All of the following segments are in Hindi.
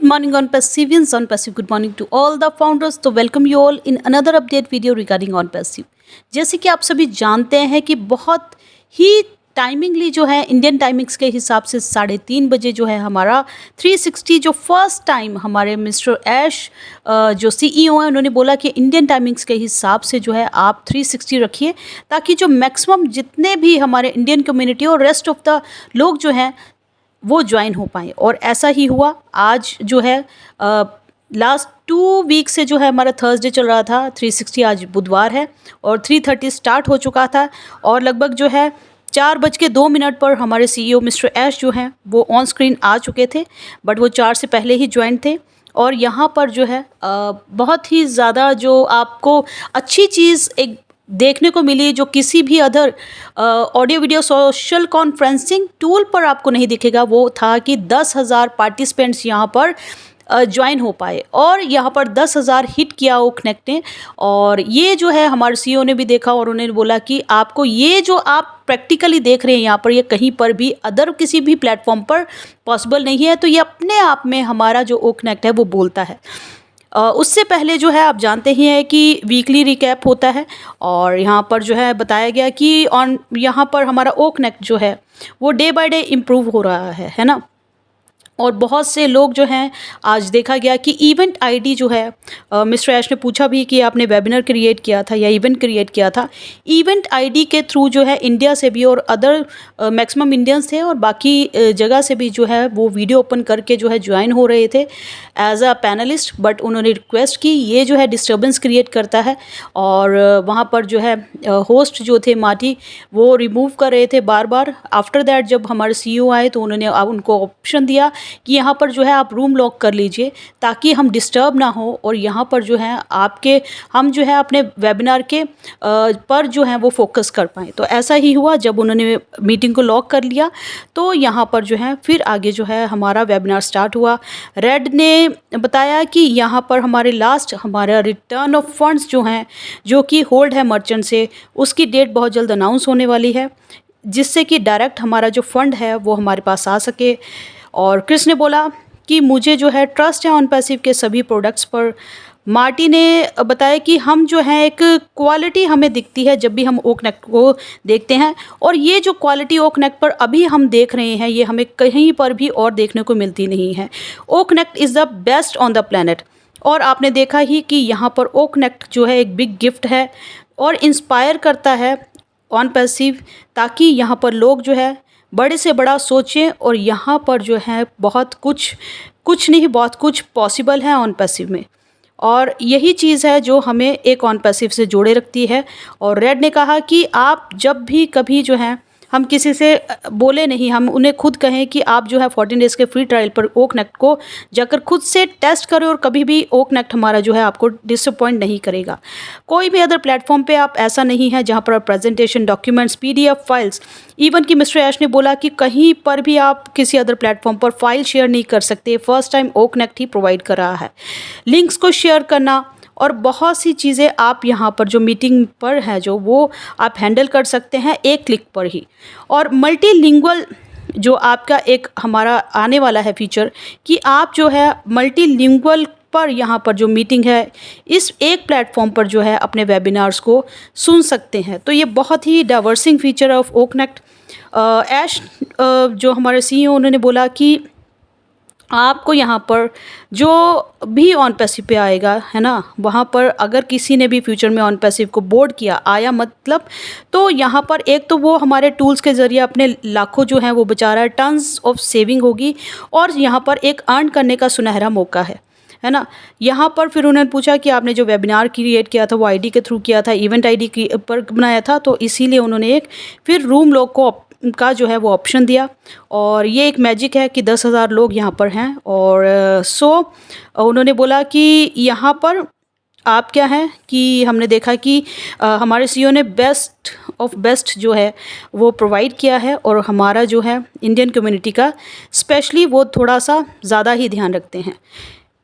morning on Passivians on Passive. Good morning to all the founders. तो welcome you all in another update video regarding on Passive. जैसे कि आप सभी जानते हैं कि बहुत ही टाइमिंगली जो है इंडियन टाइमिंग्स के हिसाब से 3:30 बजे जो है हमारा 360 जो फर्स्ट टाइम हमारे मिस्टर ऐश जो CEO हैं उन्होंने बोला कि इंडियन टाइमिंग्स के हिसाब से जो है आप 360 रखिए ताकि जो मैक्सिमम जितने भी हमारे इंडियन कम्युनिटी और रेस्ट ऑफ द लोग जो हैं वो ज्वाइन हो पाए। और ऐसा ही हुआ। आज जो है लास्ट 2 वीक से जो है हमारा थर्सडे चल रहा था 360, आज बुधवार है और 3:30 स्टार्ट हो चुका था और लगभग जो है 4:02 पर हमारे CEO मिस्टर ऐश जो हैं वो ऑन स्क्रीन आ चुके थे, बट वो 4 से पहले ही ज्वाइन थे। और यहाँ पर जो है बहुत ही ज़्यादा जो आपको अच्छी चीज़ एक देखने को मिली जो किसी भी other audio video social conferencing tool पर आपको नहीं दिखेगा, वो था कि 10,000 पार्टिसिपेंट्स यहाँ पर ज्वाइन हो पाए और यहाँ पर 10,000 हिट किया वो कनेक्ट ने। और ये जो है हमारे CEO ने भी देखा और उन्होंने बोला कि आपको ये जो आप प्रैक्टिकली देख रहे हैं यहाँ पर, ये कहीं पर भी अदर किसी भी प्लेटफॉर्म पर पॉसिबल नहीं है। तो ये अपने आप में हमारा जो ओ कनेक्ट है वो बोलता है। उससे पहले जो है आप जानते ही हैं कि वीकली रिकैप होता है और यहाँ पर जो है बताया गया कि यहाँ पर हमारा ओ कनेक्ट जो है वो डे बाय डे इम्प्रूव हो रहा है ना। और बहुत से लोग जो हैं आज देखा गया कि इवेंट आईडी जो है मिस्टर ऐश ने पूछा भी कि आपने वेबिनार क्रिएट किया था या इवेंट क्रिएट किया था। इवेंट आईडी के थ्रू जो है इंडिया से भी और अदर मैक्सिमम इंडियंस थे और बाकी जगह से भी जो है वो वीडियो ओपन करके जो है ज्वाइन हो रहे थे एज अ पैनलिस्ट। बट उन्होंने रिक्वेस्ट की, ये जो है डिस्टर्बेंस क्रिएट करता है और वहाँ पर जो है होस्ट जो थे माटी वो रिमूव कर रहे थे बार बार। आफ्टर दैट जब हमारे CEO आए तो उन्होंने उनको ऑप्शन दिया कि यहाँ पर जो है आप रूम लॉक कर लीजिए ताकि हम डिस्टर्ब ना हो और यहाँ पर जो है हम जो है अपने वेबिनार के पर जो है वो फोकस कर पाएँ। तो ऐसा ही हुआ, जब उन्होंने मीटिंग को लॉक कर लिया तो यहाँ पर जो है फिर आगे जो है हमारा वेबिनार स्टार्ट हुआ। रेड ने बताया कि यहाँ पर हमारा रिटर्न ऑफ फंड्स जो हैं जो कि होल्ड है मर्चेंट से, उसकी डेट बहुत जल्द अनाउंस होने वाली है जिससे कि डायरेक्ट हमारा जो फंड है वो हमारे पास आ सके। और क्रिस ने बोला कि मुझे जो है ट्रस्ट है ऑन पैसिव के सभी प्रोडक्ट्स पर। मार्टी ने बताया कि हम जो है एक क्वालिटी हमें दिखती है जब भी हम ओ कनेक्ट को देखते हैं और ये जो क्वालिटी ओ कनेक्ट पर अभी हम देख रहे हैं ये हमें कहीं पर भी और देखने को मिलती नहीं है। O connect is the best on the planet. और आपने देखा ही कि यहाँ पर ओ कनेक्ट जो है एक बिग गिफ्ट है और इंस्पायर करता है ऑन पैसिव ताकि यहाँ पर लोग जो है बड़े से बड़ा सोचें और यहाँ पर जो है बहुत कुछ पॉसिबल है ऑन पैसिव में। और यही चीज़ है जो हमें एक ऑन पैसिव से जोड़े रखती है। और रेड ने कहा कि आप जब भी कभी जो है हम किसी से बोले नहीं, हम उन्हें खुद कहें कि आप जो है 14 डेज़ के फ्री ट्रायल पर ओ कनेक्ट को जाकर खुद से टेस्ट करें और कभी भी ओ कनेक्ट हमारा जो है आपको डिसअपॉइंट नहीं करेगा। कोई भी अदर प्लेटफॉर्म पे आप ऐसा नहीं है जहाँ पर presentation, documents, PDF files, even कि मिस्टर ऐश ने बोला कि कहीं पर भी आप किसी अदर प्लेटफॉर्म पर फाइल शेयर नहीं कर सकते। फर्स्ट टाइम ओ कनेक्ट ही प्रोवाइड कर रहा है। लिंक्स को शेयर करना और बहुत सी चीज़ें आप यहाँ पर जो मीटिंग पर है जो वो आप हैंडल कर सकते हैं एक क्लिक पर ही। और मल्टीलिंगुअल जो आपका एक हमारा आने वाला है फीचर कि आप जो है मल्टीलिंगुअल पर यहाँ पर जो मीटिंग है इस एक प्लेटफॉर्म पर जो है अपने वेबिनार्स को सुन सकते हैं। तो ये बहुत ही डाइवर्सिंग फीचर ऑफ ओ कनेक्ट। ऐश जो हमारे CEO उन्होंने बोला कि आपको यहाँ पर जो भी ऑन पैसिव पे आएगा है ना, वहाँ पर अगर किसी ने भी फ्यूचर में ऑन पैसिव को बोर्ड किया आया मतलब, तो यहाँ पर एक तो वो हमारे टूल्स के ज़रिए अपने लाखों जो हैं वो बचा रहा है, टन्स ऑफ सेविंग होगी और यहाँ पर एक अर्न करने का सुनहरा मौका है ना। यहाँ पर फिर उन्होंने पूछा कि आपने जो वेबिनार क्रिएट किया था वो आईडी के थ्रू किया था, इवेंट आईडी पर बनाया था, तो इसीलिए उन्होंने एक फिर रूम लॉक का जो है वो ऑप्शन दिया। और ये एक मैजिक है कि 10,000 लोग यहाँ पर हैं। और उन्होंने बोला कि यहाँ पर आप क्या हैं कि हमने देखा कि हमारे CEO ने बेस्ट ऑफ बेस्ट जो है वो प्रोवाइड किया है और हमारा जो है इंडियन कम्युनिटी का स्पेशली वो थोड़ा सा ज़्यादा ही ध्यान रखते हैं।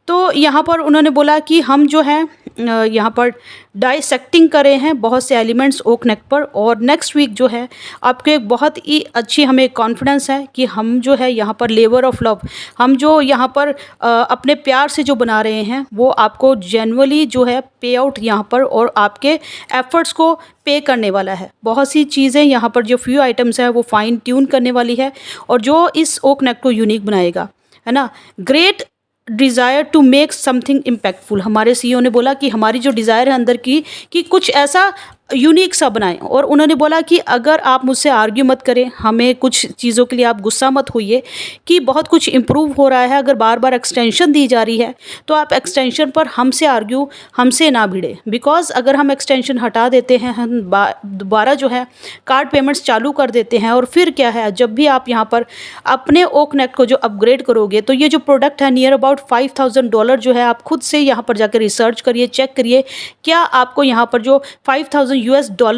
तो यहाँ पर उन्होंने बोला कि हम जो है यहाँ पर डाइसेक्टिंग करे हैं बहुत से एलिमेंट्स ओक नेक पर, और नेक्स्ट वीक जो है आपको एक बहुत ही अच्छी हमें कॉन्फिडेंस है कि हम जो है यहाँ पर लेबर ऑफ लव, हम जो यहाँ पर अपने प्यार से जो बना रहे हैं वो आपको जेन्युइनली जो है पे आउट यहाँ पर और आपके एफर्ट्स को पे करने वाला है। बहुत सी चीज़ें यहाँ पर जो फ्यू आइटम्स हैं वो फाइन ट्यून करने वाली है और जो इस ओक नेक को यूनिक बनाएगा, है ना। Great desire to make something impactful, हमारे सीईओ ने बोला कि हमारी जो डिज़ायर है अंदर की कि कुछ ऐसा यूनिक सा बनाएं। और उन्होंने बोला कि अगर आप मुझसे आर्ग्यू मत करें, हमें कुछ चीज़ों के लिए आप गुस्सा मत होइए कि बहुत कुछ इम्प्रूव हो रहा है, अगर बार बार एक्सटेंशन दी जा रही है तो आप एक्सटेंशन पर हमसे ना भिड़े, बिकॉज अगर हम एक्सटेंशन हटा देते हैं, हम दोबारा जो है कार्ड पेमेंट्स चालू कर देते हैं, और फिर क्या है जब भी आप यहाँ पर अपने ओक नेक को जो अपग्रेड करोगे तो ये जो प्रोडक्ट है नियर अबाउट $5,000 जो है, आप खुद से यहाँ पर जाकर रिसर्च करिए, चेक करिए क्या आपको यहाँ पर जो $5,000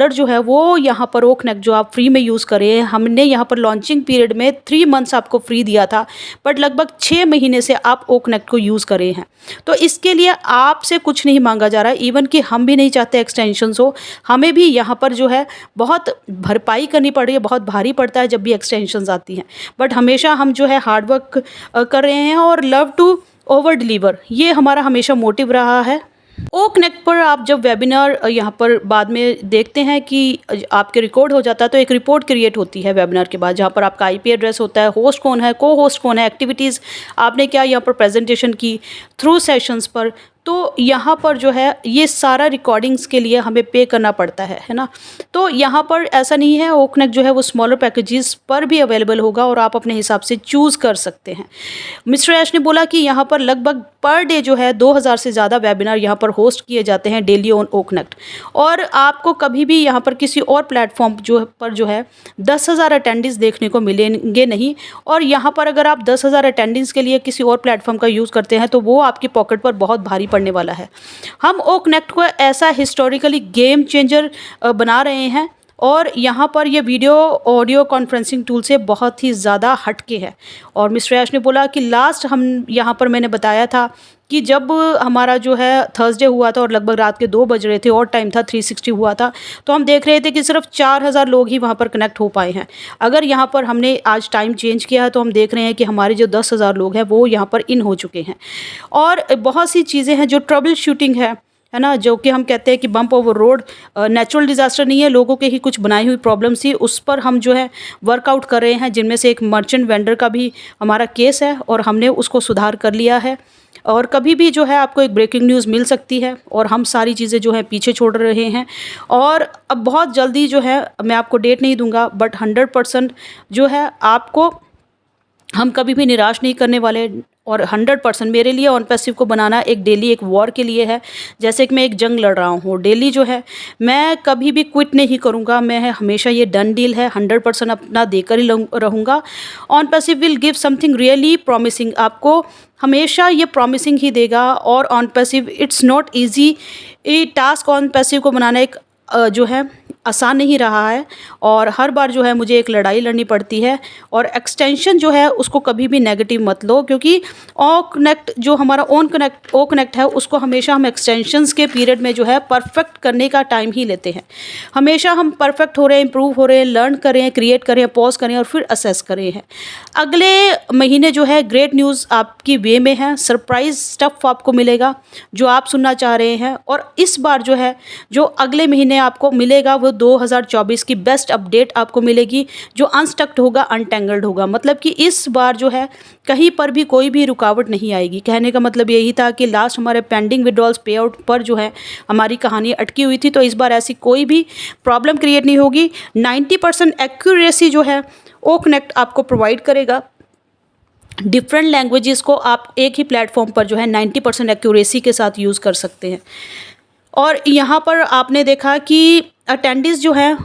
जो है वो यहाँ पर ओक नेक जो आप फ्री में यूज़ करें। हमने यहाँ पर लॉन्चिंग पीरियड में 3 मंथ्स आपको फ्री दिया था, बट लगभग 6 महीने से आप ओक नेक को यूज़ कर रहे हैं। तो इसके लिए आपसे कुछ नहीं मांगा जा रहा है, इवन कि हम भी नहीं चाहते एक्सटेंशंस हो, हमें भी यहाँ पर जो है बहुत भरपाई करनी पड़ रही है, बहुत भारी पड़ता है जब भी एक्सटेंशंस आती हैं, बट हमेशा हम जो है हार्ड वर्क कर रहे हैं और लव टू ओवर डिलीवर, ये हमारा हमेशा मोटिव रहा है। ओक नेक पर आप जब वेबिनार यहाँ पर बाद में देखते हैं कि आपके रिकॉर्ड हो जाता है तो एक रिपोर्ट क्रिएट होती है वेबिनार के बाद, जहाँ पर आपका आईपी एड्रेस होता है, होस्ट कौन है, को होस्ट कौन है, एक्टिविटीज़ आपने क्या यहाँ पर प्रेजेंटेशन की थ्रू सेशंस पर। तो यहाँ पर जो है ये सारा रिकॉर्डिंग्स के लिए हमें पे करना पड़ता है ना। तो यहाँ पर ऐसा नहीं है, ओक नेक जो है वो स्मॉलर पैकेजेस पर भी अवेलेबल होगा और आप अपने हिसाब से चूज़ कर सकते हैं। मिस्टर ऐश ने बोला कि यहाँ पर लगभग पर डे जो है 2000 से ज़्यादा वेबिनार यहाँ पर होस्ट किए जाते हैं डेली ऑन ओक नेक, और आपको कभी भी यहाँ पर किसी और प्लेटफॉर्म जो है 10,000 अटेंडेंस देखने को मिलेंगे नहीं। और यहाँ पर अगर आप 10,000 अटेंडेंस के लिए किसी और प्लेटफॉर्म का यूज़ करते हैं तो वो आपकी पॉकेट पर बहुत भारी पड़ने वाला है। हम ओक नेक को ऐसा हिस्टोरिकली गेम चेंजर बना रहे हैं, और यहाँ पर ये वीडियो ऑडियो कॉन्फ्रेंसिंग टूल से बहुत ही ज़्यादा हटके है। और मिस्टर ऐश ने बोला कि लास्ट हम यहाँ पर मैंने बताया था कि जब हमारा जो है थर्सडे हुआ था और लगभग रात के 2 बज रहे थे और टाइम था 360 हुआ था, तो हम देख रहे थे कि सिर्फ 4,000 लोग ही वहाँ पर कनेक्ट हो पाए हैं। अगर यहाँ पर हमने आज टाइम चेंज किया है तो हम देख रहे हैं कि हमारे जो 10,000 लोग हैं वो यहाँ पर इन हो चुके हैं। और बहुत सी चीज़ें हैं जो ट्रबल शूटिंग है ना, जो कि हम कहते हैं कि bump over road natural disaster नहीं है, लोगों के ही कुछ बनाई हुई प्रॉब्लम्स थी, उस पर हम जो है वर्कआउट कर रहे हैं, जिनमें से एक मर्चेंट वेंडर का भी हमारा केस है और हमने उसको सुधार कर लिया है। और कभी भी जो है आपको एक ब्रेकिंग न्यूज़ मिल सकती है और हम सारी चीज़ें जो है पीछे छोड़ रहे हैं। और अब बहुत जल्दी जो है, मैं आपको डेट नहीं दूंगा, बट 100% जो है आपको हम कभी भी निराश नहीं करने वाले। और 100% मेरे लिए ऑन पैसिव को बनाना एक डेली एक वॉर के लिए है, जैसे कि मैं एक जंग लड़ रहा हूँ डेली जो है, मैं कभी भी क्विट नहीं करूँगा, मैं हमेशा ये डन डील है, 100% अपना देकर ही रहूँगा। On passive will give something really promising, आपको हमेशा ये प्रॉमिसिंग ही देगा। और on passive it's not easy, ये टास्क ऑन पैसिव को बनाना एक जो है आसान नहीं रहा है, और हर बार जो है मुझे एक लड़ाई लड़नी पड़ती है। और एक्सटेंशन जो है उसको कभी भी नेगेटिव मत लो, क्योंकि ओक नेक जो हमारा ओक नेक है उसको हमेशा हम एक्सटेंशंस के पीरियड में जो है परफेक्ट करने का टाइम ही लेते हैं। हमेशा हम परफेक्ट हो रहे हैं, इम्प्रूव हो रहे हैं, लर्न करें, क्रिएट करें, पॉज करें और फिर असेस करें हैं। अगले महीने जो है ग्रेट न्यूज़ आपकी वे में है, सरप्राइज स्टफ आपको मिलेगा जो आप सुनना चाह रहे हैं। और इस बार जो है जो अगले महीने आपको मिलेगा वो 2024 की बेस्ट अपडेट आपको मिलेगी, जो अनस्टक्ड होगा, अनटेंगल्ड होगा। मतलब कि इस बार जो है कहीं पर भी कोई भी रुकावट नहीं आएगी। कहने का मतलब यही था कि लास्ट हमारे पेंडिंग विड्रॉल्स पे आउट पर जो है हमारी कहानी अटकी हुई थी, तो इस बार ऐसी कोई भी प्रॉब्लम क्रिएट नहीं होगी। 90% एक्यूरेसी जो है ओक नेक आपको प्रोवाइड करेगा। डिफरेंट लैंग्वेजेस को आप एक ही प्लेटफॉर्म पर जो है 90% एक्यूरेसी के साथ यूज़ कर सकते हैं। और यहाँ पर आपने देखा कि अटेंडेंस जो है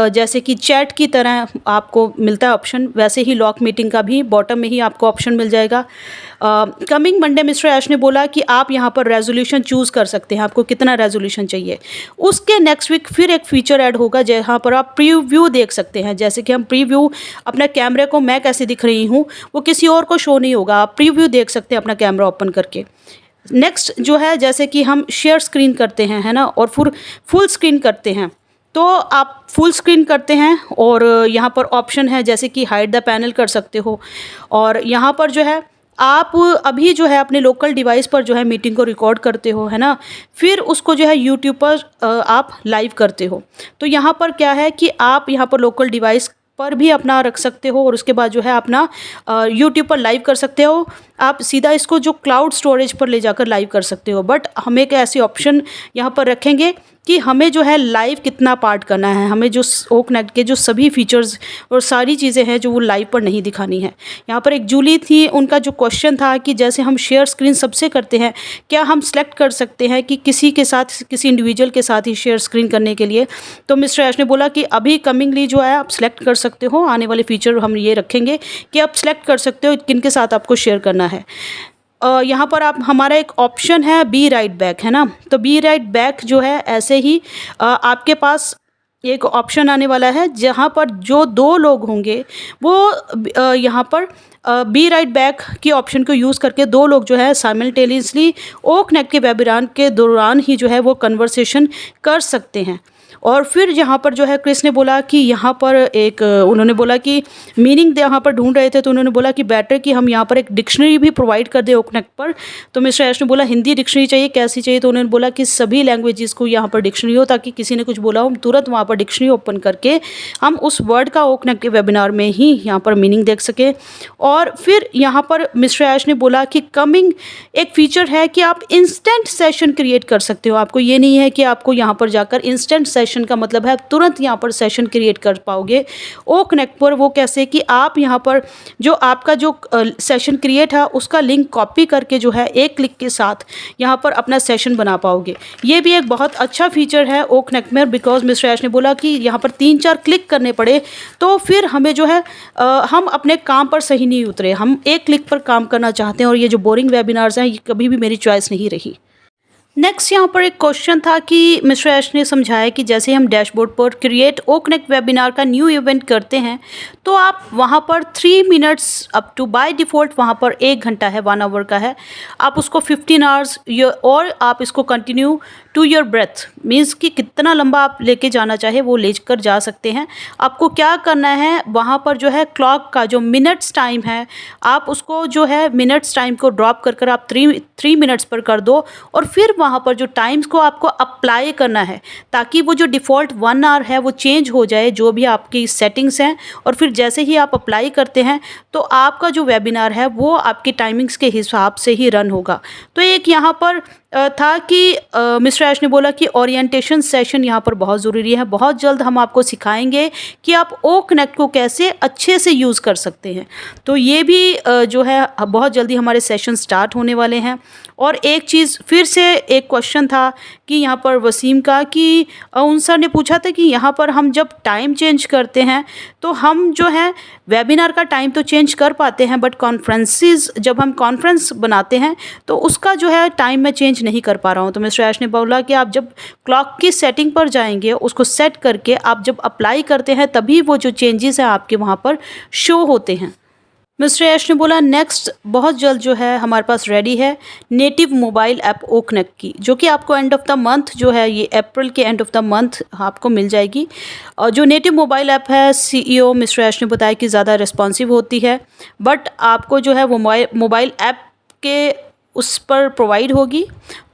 जैसे कि चैट की तरह आपको मिलता है ऑप्शन, वैसे ही लॉक मीटिंग का भी बॉटम में ही आपको ऑप्शन मिल जाएगा। कमिंग मंडे मिस्टर ऐश ने बोला कि आप यहाँ पर रेजोल्यूशन चूज़ कर सकते हैं, आपको कितना रेजोल्यूशन चाहिए। उसके नेक्स्ट वीक फिर एक फीचर ऐड होगा जहाँ पर आप प्रीव्यू देख सकते हैं। जैसे कि हम प्रीव्यू अपने कैमरे को, मैं कैसे दिख रही हूँ वो किसी और को शो नहीं होगा, आप प्रीव्यू देख सकते हैं अपना कैमरा ओपन करके। नेक्स्ट जो है जैसे कि हम शेयर स्क्रीन करते हैं, है ना, और फिर फुल स्क्रीन करते हैं। तो आप फुल स्क्रीन करते हैं और यहाँ पर ऑप्शन है जैसे कि हाइड द पैनल कर सकते हो, और यहाँ पर जो है आप अभी जो है अपने लोकल डिवाइस पर जो है मीटिंग को रिकॉर्ड करते हो, है ना, फिर उसको जो है यूट्यूब पर आप लाइव करते हो। तो यहाँ पर क्या है कि आप यहाँ पर लोकल डिवाइस पर भी अपना रख सकते हो और उसके बाद जो है अपना यूट्यूब पर लाइव कर सकते हो। आप सीधा इसको जो क्लाउड स्टोरेज पर ले जाकर लाइव कर सकते हो, बट हम एक ऐसी ऑप्शन यहाँ पर रखेंगे कि हमें जो है लाइव कितना पार्ट करना है, हमें जो ओ कनेक्ट के जो सभी फीचर्स और सारी चीज़ें हैं जो वो लाइव पर नहीं दिखानी है। यहाँ पर एक जूली थी, उनका जो क्वेश्चन था कि जैसे हम शेयर स्क्रीन सबसे करते हैं, क्या हम सेलेक्ट कर सकते हैं कि किसी के साथ, किसी इंडिविजुअल के साथ ही शेयर स्क्रीन करने के लिए। तो मिस्टर ऐश ने बोला कि अभी कमिंगली जो है आप सेलेक्ट कर सकते हो, आने वाले फीचर हम ये रखेंगे कि आप सेलेक्ट कर सकते हो किन के साथ आपको शेयर करना है। यहाँ पर आप, हमारा एक ऑप्शन है बी राइट बैक, है ना, तो बी राइट बैक जो है ऐसे ही आपके पास एक ऑप्शन आने वाला है जहाँ पर जो दो लोग होंगे वो यहाँ पर बी राइट बैक की ऑप्शन को यूज़ करके दो लोग जो है साइमल्टेनियसली ओ कनेक्ट के वेबिनार के दौरान ही जो है वो कन्वर्सेशन कर सकते हैं। और फिर यहाँ पर जो है क्रिस ने बोला कि यहाँ पर एक, उन्होंने बोला कि मीनिंग यहाँ पर ढूंढ रहे थे, तो उन्होंने बोला कि बेटर कि हम यहाँ पर एक डिक्शनरी भी प्रोवाइड कर दें ओ कनेक्ट पर। तो मिस्टर ऐश ने बोला हिंदी डिक्शनरी चाहिए, कैसी चाहिए, तो उन्होंने बोला कि सभी लैंग्वेजेस को यहाँ पर डिक्शनरी हो, ताकि किसी ने कुछ बोला हो तुरंत वहाँ पर डिक्शनरी ओपन करके हम उस वर्ड का ओ कनेक्ट के वेबिनार में ही यहाँ पर मीनिंग देख सकें। और फिर यहाँ पर मिस्टर ऐश ने बोला कि कमिंग एक फीचर है कि आप इंस्टेंट सेशन क्रिएट कर सकते हो। आपको ये नहीं है कि आपको यहाँ पर जाकर इंस्टेंट सेशन का मतलब है तुरंत यहाँ पर सेशन क्रिएट कर पाओगे ओ कनेक्ट पर। वो कैसे कि आप यहाँ पर जो आपका जो सेशन क्रिएट है उसका लिंक कॉपी करके जो है एक क्लिक के साथ यहाँ पर अपना सेशन बना पाओगे। ये भी एक बहुत अच्छा फीचर है ओ कनेक्ट में, बिकॉज मिस्टर ऐश ने बोला कि यहाँ पर 3-4 क्लिक करने पड़े तो फिर हमें जो है हम अपने काम पर सही नहीं उतरे, हम एक क्लिक पर काम करना चाहते हैं, और ये जो बोरिंग वेबिनार्स हैं ये कभी भी मेरी चॉइस नहीं रही। नेक्स्ट यहाँ पर एक क्वेश्चन था कि मिस्टर ऐश ने समझाया कि जैसे हम डैशबोर्ड पर क्रिएट ओ कनेक्ट वेबिनार का न्यू इवेंट करते हैं तो आप वहाँ पर 3 minutes up to by default वहाँ पर 1 घंटा है, 1 आवर का है, आप उसको 15 आवर्स और आप इसको continue to your breath, means कि कितना लंबा आप लेके जाना चाहे वो लेकर जा सकते हैं। आपको क्या करना है, वहाँ पर जो है क्लॉक का जो मिनट्स टाइम है आप उसको जो है मिनट्स टाइम को ड्रॉप कर आप 3 मिनट्स पर कर दो, और फिर वहाँ पर जो टाइम्स को आपको अप्लाई करना है ताकि वो जो डिफ़ॉल्ट 1 आवर है वो चेंज हो जाए जो भी आपकी सेटिंग्स हैं। और फिर जैसे ही आप अप्लाई करते हैं तो आपका जो वेबिनार है वो आपकी टाइमिंग्स के हिसाब से ही रन होगा। तो एक यहाँ पर था कि मिस्टर ऐश ने बोला कि ओरिएंटेशन सेशन यहाँ पर बहुत ज़रूरी है। बहुत जल्द हम आपको सिखाएंगे कि आप ओ कनेक्ट को कैसे अच्छे से यूज़ कर सकते हैं। तो ये भी जो है बहुत जल्दी हमारे सेशन स्टार्ट होने वाले हैं। और एक चीज़ फिर से एक क्वेश्चन था कि यहाँ पर वसीम का कि उन सर ने पूछा था कि यहाँ पर हम जब टाइम चेंज करते हैं तो हम जो है वेबिनार का टाइम तो चेंज कर पाते हैं, बट कॉन्फ्रेंसेस जब हम कॉन्फ्रेंस बनाते हैं तो उसका जो है टाइम मैं चेंज नहीं कर पा रहा हूँ। तो मिस्टर ऐश ने बोला कि आप जब क्लॉक की सेटिंग पर जाएंगे उसको सेट करके आप जब अप्लाई करते हैं तभी वो जो चेंजेस हैं आपके वहाँ पर शो होते हैं। मिस्टर ऐश ने बोला नेक्स्ट बहुत जल्द जो है हमारे पास रेडी है native mobile app O connect की, जो कि आपको एंड ऑफ द मंथ जो है ये अप्रैल के एंड ऑफ द मंथ आपको मिल जाएगी। और जो नेटिव मोबाइल ऐप है CEO मिस्टर ऐश ने बताया कि ज़्यादा रिस्पॉन्सिव होती है, बट आपको जो है वो मोबाइल ऐप के उस पर प्रोवाइड होगी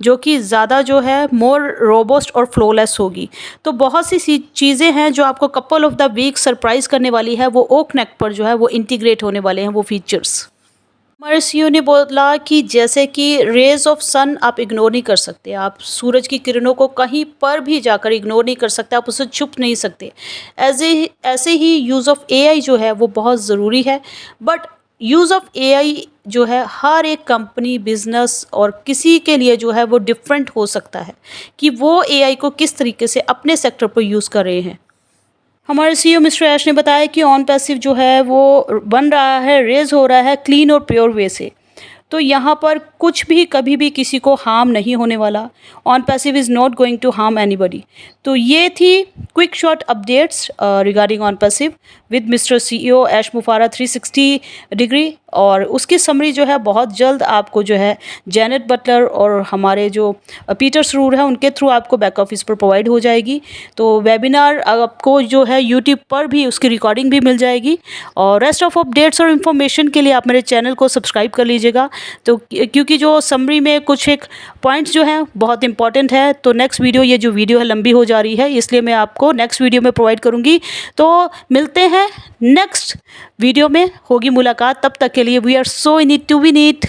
जो कि ज़्यादा जो है मोर रोबस्ट और फ्लोलेस होगी। तो बहुत सी चीज़ें हैं जो आपको couple of the week surprise करने वाली है, वो ओ कनेक्ट पर जो है वो इंटीग्रेट होने वाले हैं वो फीचर्स। हमारे CEO ने बोला कि जैसे कि रेज ऑफ सन आप इग्नोर नहीं कर सकते, आप सूरज की किरणों को कहीं पर भी जाकर इग्नोर नहीं कर सकते, आप उसे छुप नहीं सकते। ऐसे ही यूज़ ऑफ AI जो है वो बहुत ज़रूरी है, बट यूज़ ऑफ AI जो है हर एक कंपनी बिजनेस और किसी के लिए जो है वो डिफरेंट हो सकता है कि वो AI को किस तरीके से अपने सेक्टर पर यूज़ कर रहे हैं। हमारे CEO मिस्टर ऐश ने बताया कि ऑन पैसिव जो है वो बन रहा है, रेज हो रहा है क्लीन और प्योर वे से। तो यहाँ पर कुछ भी कभी भी किसी को हार्म नहीं होने वाला। On passive is not going to harm anybody. तो ये थी quick short updates regarding on passive with mister CEO ऐश मुफारा 360 डिग्री। और उसकी समरी जो है बहुत जल्द आपको जो है जैनेट बटलर और हमारे जो पीटर सरूर है उनके थ्रू आपको बैक ऑफिस पर प्रोवाइड हो जाएगी। तो वेबिनार आपको जो है यूट्यूब पर भी उसकी रिकॉर्डिंग भी मिल जाएगी। और रेस्ट ऑफ अपडेट्स और इन्फॉर्मेशन के लिए आप मेरे चैनल को सब्सक्राइब कर लीजिएगा। तो क्योंकि जो समरी में कुछ एक पॉइंट्स जो हैं बहुत इंपॉर्टेंट है, तो नेक्स्ट वीडियो, ये जो वीडियो है लंबी हो जा रही है, इसलिए मैं आपको नेक्स्ट वीडियो में प्रोवाइड करूँगी। तो मिलते हैं नेक्स्ट वीडियो में, होगी मुलाकात। तब तक के लिए we are so in it to win it.